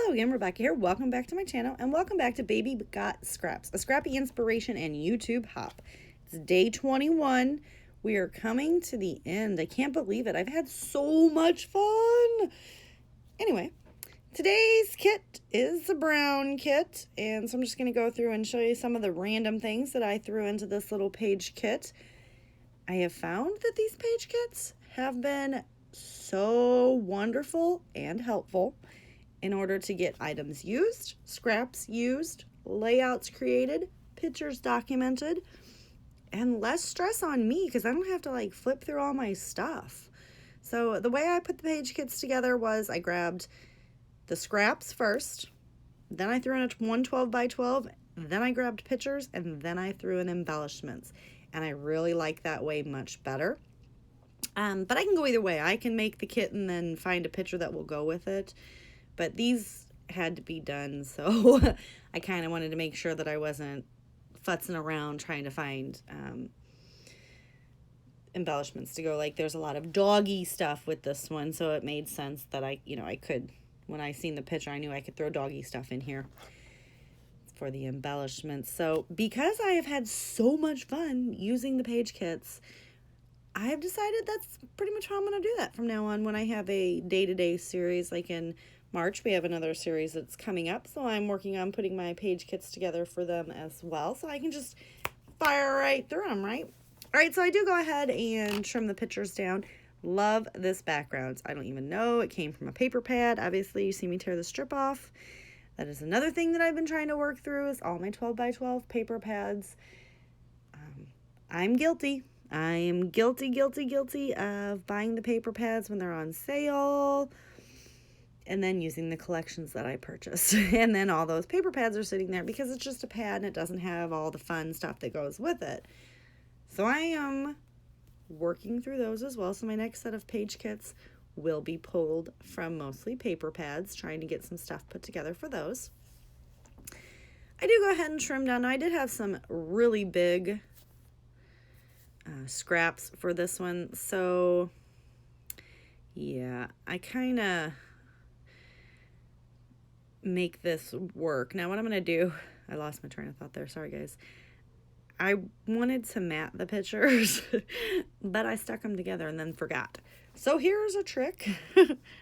Hello again, Rebecca here. Welcome back to my channel and welcome back to Baby Got Scraps, a scrappy inspiration and YouTube hop. It's day 21. We are coming to the end. I can't believe it. I've had so much fun. Anyway, today's kit is the brown kit, and so I'm just going to go through and show you some of the random things that I threw into this little page kit. I have found that these page kits have been so wonderful and helpful in order to get items used, scraps used, layouts created, pictures documented, and less stress on me because I don't have to like flip through all my stuff. So the way I put the page kits together was I grabbed the scraps first, then I threw in one 12 by 12, then I grabbed pictures, and then I threw in embellishments. And I really like that way much better. But I can go either way. I can make the kit and then find a picture that will go with it. But these had to be done, so I kind of wanted to make sure that I wasn't futzing around trying to find embellishments to go. Like, there's a lot of doggy stuff with this one, so it made sense that I could, when I seen the picture, I knew I could throw doggy stuff in here for the embellishments. So because I have had so much fun using the page kits, I have decided that's pretty much how I'm going to do that from now on. When I have a day-to-day series, like in March, we have another series that's coming up, so I'm working on putting my page kits together for them as well, so I can just fire right through them, right? All right, so I do go ahead and trim the pictures down. Love this background. I don't even know. It came from a paper pad. Obviously, you see me tear the strip off. That is another thing that I've been trying to work through is all my 12 by 12 paper pads. I'm guilty. I am guilty of buying the paper pads when they're on sale and then using the collections that I purchased. And then all those paper pads are sitting there because it's just a pad and it doesn't have all the fun stuff that goes with it. So I am working through those as well. So my next set of page kits will be pulled from mostly paper pads, trying to get some stuff put together for those. I do go ahead and trim down. Now, I did have some really big scraps for this one, so yeah, I kind of make this work. Now what I'm gonna do, I lost my train of thought there, sorry guys. I wanted to mat the pictures but I stuck them together and then forgot. So here's a trick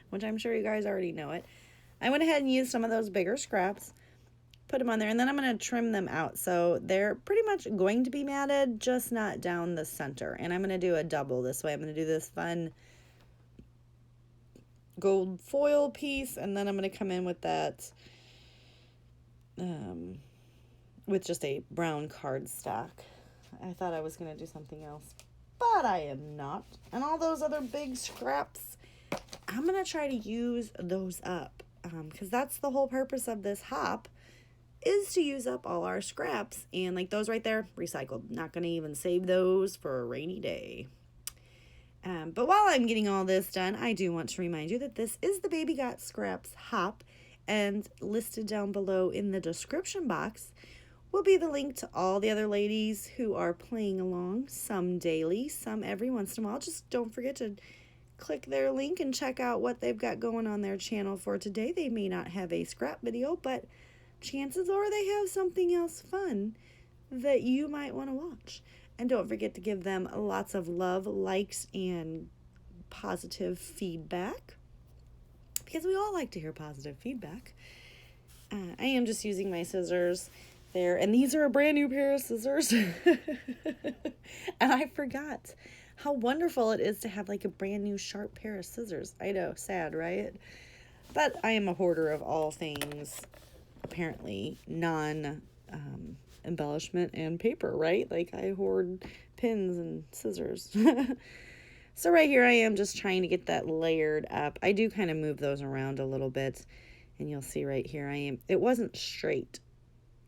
which I'm sure you guys already know it. I went ahead and used some of those bigger scraps, put them on there, and then I'm going to trim them out. So they're pretty much going to be matted, just not down the center. And I'm going to do a double this way. I'm going to do this fun gold foil piece, and then I'm going to come in with that, with just a brown cardstock. I thought I was going to do something else, but I am not. And all those other big scraps, I'm going to try to use those up, because that's the whole purpose of this hop, is to use up all our scraps. And like those right there, recycled. Not going to even save those for a rainy day. But while I'm getting all this done, I do want to remind you that this is the Baby Got Scraps hop, and listed down below in the description box will be the link to all the other ladies who are playing along, some daily, some every once in a while. Just don't forget to click their link and check out what they've got going on their channel for today. They may not have a scrap video, but chances are they have something else fun that you might want to watch. And don't forget to give them lots of love, likes, and positive feedback, because we all like to hear positive feedback. I am just using my scissors there, and these are a brand new pair of scissors. And I forgot how wonderful it is to have like a brand new sharp pair of scissors. I know, sad, right? But I am a hoarder of all things apparently embellishment and paper, right? Like I hoard pins and scissors. So right here I am just trying to get that layered up. I do kind of move those around a little bit, and you'll see right here it wasn't straight,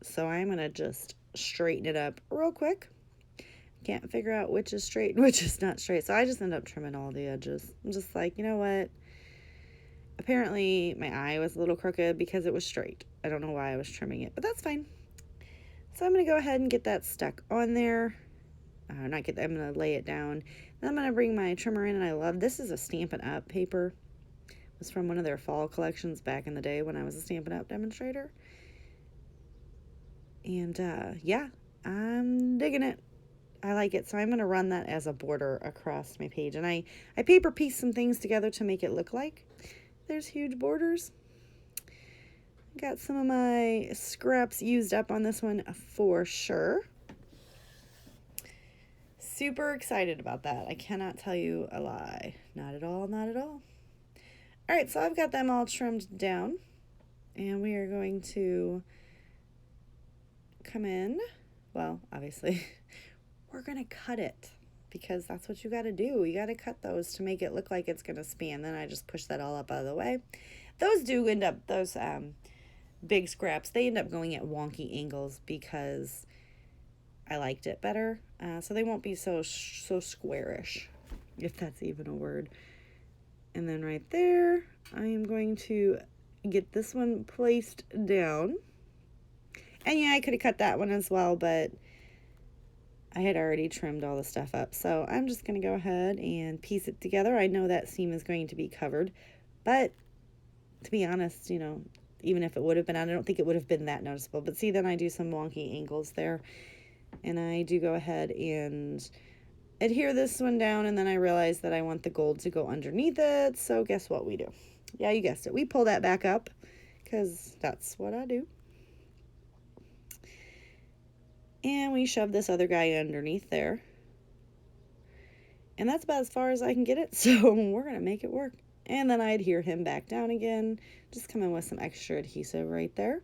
so I'm gonna just straighten it up real quick. Can't figure out which is straight and which is not straight, so I just end up trimming all the edges. I'm just like, you know what, apparently my eye was a little crooked because it was straight. I don't know why I was trimming it, but that's fine. So I'm going to go ahead and get that stuck on there. I'm going to lay it down. Then I'm going to bring my trimmer in, and I love, this is a Stampin' Up paper, It was from one of their fall collections back in the day when I was a Stampin' Up! Demonstrator. And yeah, I'm digging it. I like it. So I'm going to run that as a border across my page. And I paper pieced some things together to make it look like there's huge borders. Got some of my scraps used up on this one for sure. Super excited about that. I cannot tell you a lie. Not at all, not at all. All right, so I've got them all trimmed down, and we are going to come in. Well, obviously, we're going to cut it because that's what you got to do. You got to cut those to make it look like it's going to span. Then I just push that all up out of the way. Those do end up, those big scraps, they end up going at wonky angles because I liked it better. So they won't be so squarish, if that's even a word. And then right there, I am going to get this one placed down. And yeah, I could have cut that one as well, but I had already trimmed all the stuff up. So I'm just going to go ahead and piece it together. I know that seam is going to be covered, but to be honest, you know, even if it would have been, I don't think it would have been that noticeable. But see, then I do some wonky angles there. And I do go ahead and adhere this one down, and then I realize that I want the gold to go underneath it. So guess what we do? Yeah, you guessed it. We pull that back up because that's what I do. And we shove this other guy underneath there. And that's about as far as I can get it. So we're going to make it work. And then I adhere him back down again. Just come in with some extra adhesive right there.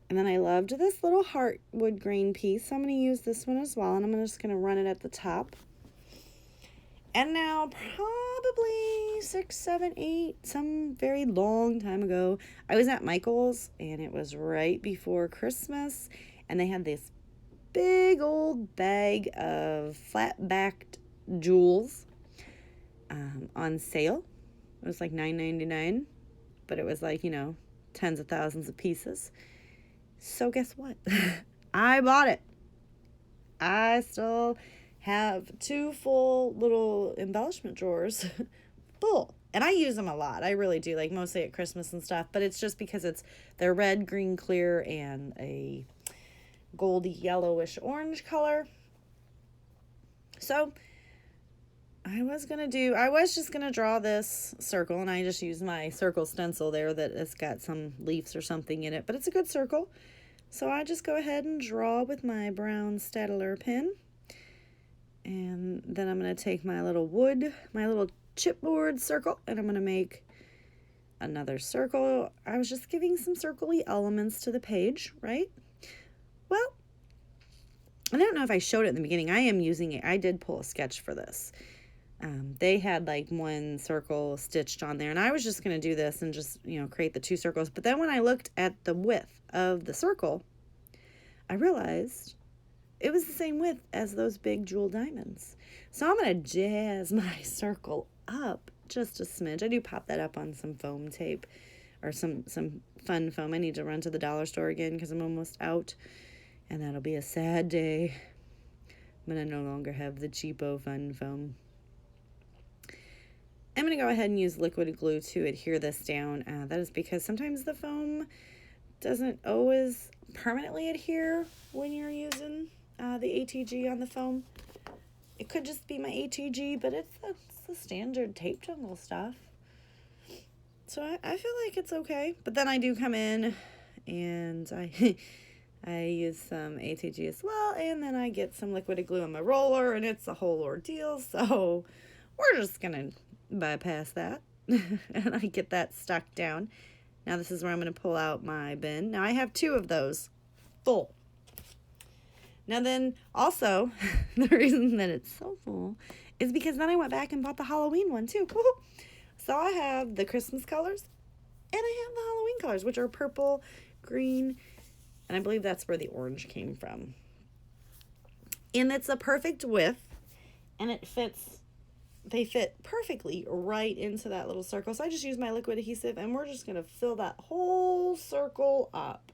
And then I loved this little heart wood grain piece. So I'm going to use this one as well. And I'm just going to run it at the top. And now probably 6, 7, 8, some very long time ago, I was at Michael's. And it was right before Christmas. And they had this big old bag of flat-backed jewels on sale. It was like $9.99. But it was like, you know, tens of thousands of pieces. So guess what? I bought it. I still have 2 full little embellishment drawers full. And I use them a lot. I really do, like mostly at Christmas and stuff. But it's just because they're red, green, clear, and a goldy yellowish orange color. So I was just going to draw this circle, and I just used my circle stencil there that has got some leaves or something in it, but it's a good circle. So I just go ahead and draw with my brown Staedtler pen. And then I'm going to take my little chipboard circle, and I'm going to make another circle. I was just giving some circle-y elements to the page, right? Well, I don't know if I showed it in the beginning. I am using it. I did pull a sketch for this. They had like one circle stitched on there, and I was just going to do this and just, you know, create the 2 circles. But then when I looked at the width of the circle, I realized it was the same width as those big jewel diamonds. So I'm going to jazz my circle up just a smidge. I do pop that up on some foam tape or some fun foam. I need to run to the dollar store again because I'm almost out, and that'll be a sad day when I no longer have the cheapo fun foam. I'm going to go ahead and use liquid glue to adhere this down. That is because sometimes the foam doesn't always permanently adhere when you're using the ATG on the foam. It could just be my ATG, but it's the standard tape jungle stuff. So I feel like it's okay. But then I do come in and I use some ATG as well. And then I get some liquid glue on my roller, and it's a whole ordeal. So we're just going to bypass that. And I get that stuck down. Now this is where I'm going to pull out my bin. Now I have 2 of those full. Now then also, the reason that it's so full is because then I went back and bought the Halloween one too. So I have the Christmas colors and I have the Halloween colors, which are purple, green, and I believe that's where the orange came from. And it's a perfect width, and they fit perfectly right into that little circle. So I just use my liquid adhesive, and we're just going to fill that whole circle up.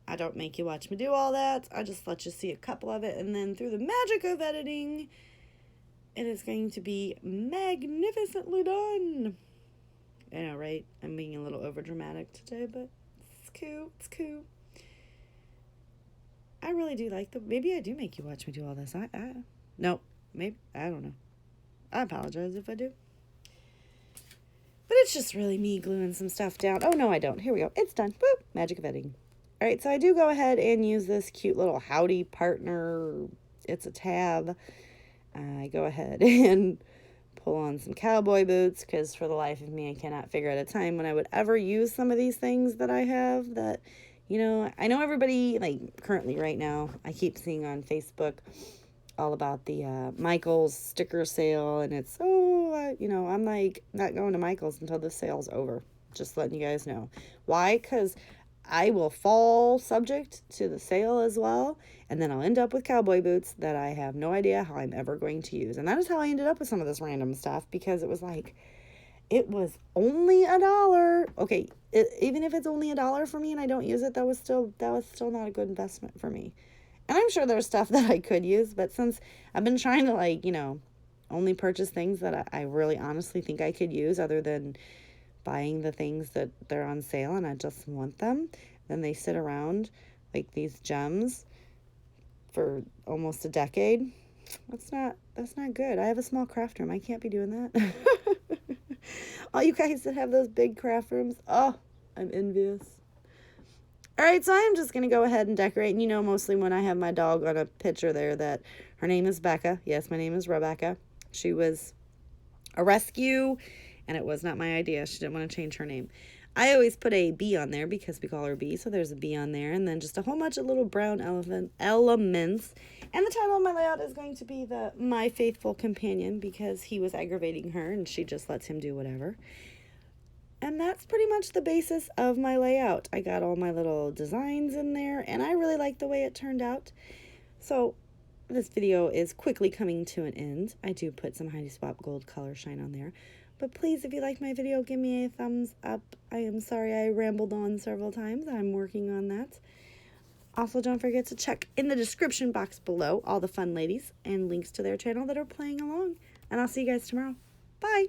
I don't make you watch me do all that. I just let you see a couple of it, and then through the magic of editing, it is going to be magnificently done. I know, right? I'm being a little over dramatic today, but it's cute. It's cute. I really do like maybe I do make you watch me do all this. Nope. Maybe, I don't know. I apologize if I do. But it's just really me gluing some stuff down. Oh, no, I don't. Here we go. It's done. Boop. Magic of editing. All right, so I do go ahead and use this cute little Howdy Partner. It's a tab. I go ahead and pull on some cowboy boots because for the life of me, I cannot figure out a time when I would ever use some of these things that I have that, you know, I know everybody, like currently right now, I keep seeing on Facebook all about the Michael's sticker sale, and it's, you know, I'm like not going to Michael's until the sale's over. Just letting you guys know. Why? Because I will fall subject to the sale as well, and then I'll end up with cowboy boots that I have no idea how I'm ever going to use. And that is how I ended up with some of this random stuff, because it was like, it was only $1. Okay, even if it's only $1 for me and I don't use it, that was still not a good investment for me. And I'm sure there's stuff that I could use, but since I've been trying to, like, you know, only purchase things that I really honestly think I could use, other than buying the things that they're on sale and I just want them, then they sit around like these gems for almost a decade. That's not good. I have a small craft room. I can't be doing that. All you guys that have those big craft rooms, oh, I'm envious. All right, so I'm just going to go ahead and decorate. And you know, mostly when I have my dog on a picture there, that her name is Becca. Yes, my name is Rebecca. She was a rescue, and it was not my idea. She didn't want to change her name. I always put a bee on there because we call her Bee, so there's a bee on there. And then just a whole bunch of little brown elements. And the title of my layout is going to be My Faithful Companion, because he was aggravating her, and she just lets him do whatever. And that's pretty much the basis of my layout. I got all my little designs in there, and I really like the way it turned out. So this video is quickly coming to an end. I do put some Heidi Swap Gold Color Shine on there. But please, if you like my video, give me a thumbs up. I am sorry I rambled on several times. I'm working on that. Also, don't forget to check in the description box below all the fun ladies and links to their channel that are playing along. And I'll see you guys tomorrow. Bye!